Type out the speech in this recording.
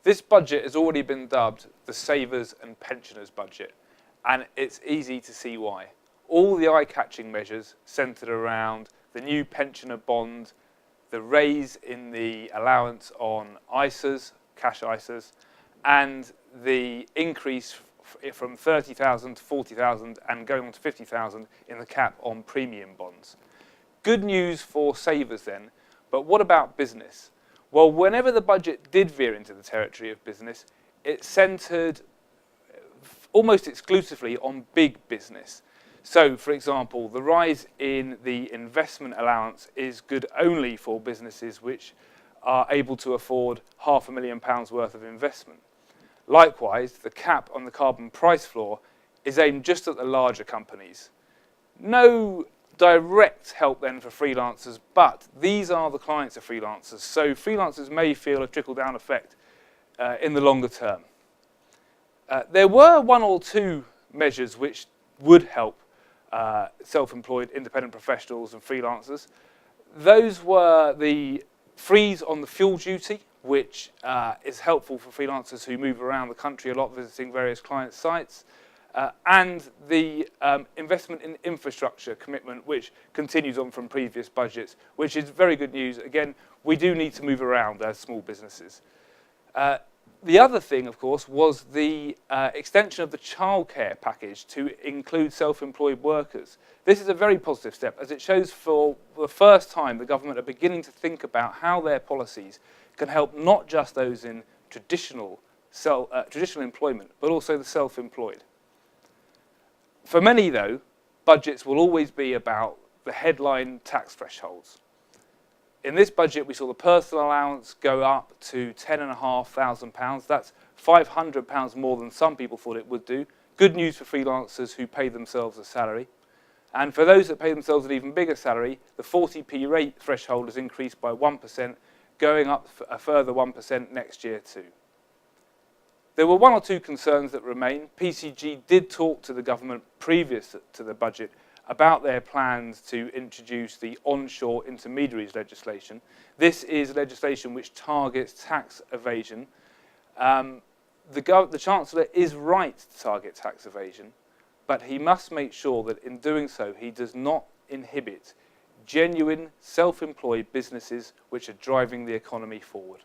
This budget has already been dubbed the Savers and Pensioners budget, and it's easy to see why. All the eye-catching measures centred around the new pensioner bond, the raise in the allowance on ISAs, cash ISAs, and the increase from 30,000 to 40,000 and going on to 50,000 in the cap on premium bonds. Good news for savers then, but what about business? Well, whenever the budget did veer into the territory of business, it centred almost exclusively on big business. So, for example, the rise in the investment allowance is good only for businesses which are able to afford £500,000 worth of investment. Likewise, the cap on the carbon price floor is aimed just at the larger companies. No direct help then for freelancers, but these are the clients of freelancers, so freelancers may feel a trickle-down effect in the longer term. There were one or two measures which would help self-employed independent professionals and freelancers. Those were the freeze on the fuel duty, which is helpful for freelancers who move around the country a lot visiting various client sites, and the investment in infrastructure commitment, which continues on from previous budgets, which is very good news. Again, we do need to move around as small businesses. The other thing, of course, was the extension of the childcare package to include self-employed workers. This is a very positive step, as it shows for the first time the government are beginning to think about how their policies can help not just those in traditional employment, but also the self-employed. For many, though, budgets will always be about the headline tax thresholds. In this budget, we saw the personal allowance go up to £10,500. That's £500 more than some people thought it would do. Good news for freelancers who pay themselves a salary. And for those that pay themselves an even bigger salary, the 40p rate threshold is increased by 1%, going up a further 1% next year too. There were one or two concerns that remain. PCG did talk to the government previous to the budget about their plans to introduce the onshore intermediaries legislation. This is legislation which targets tax evasion. The Chancellor is right to target tax evasion, but he must make sure that in doing so he does not inhibit genuine self-employed businesses which are driving the economy forward.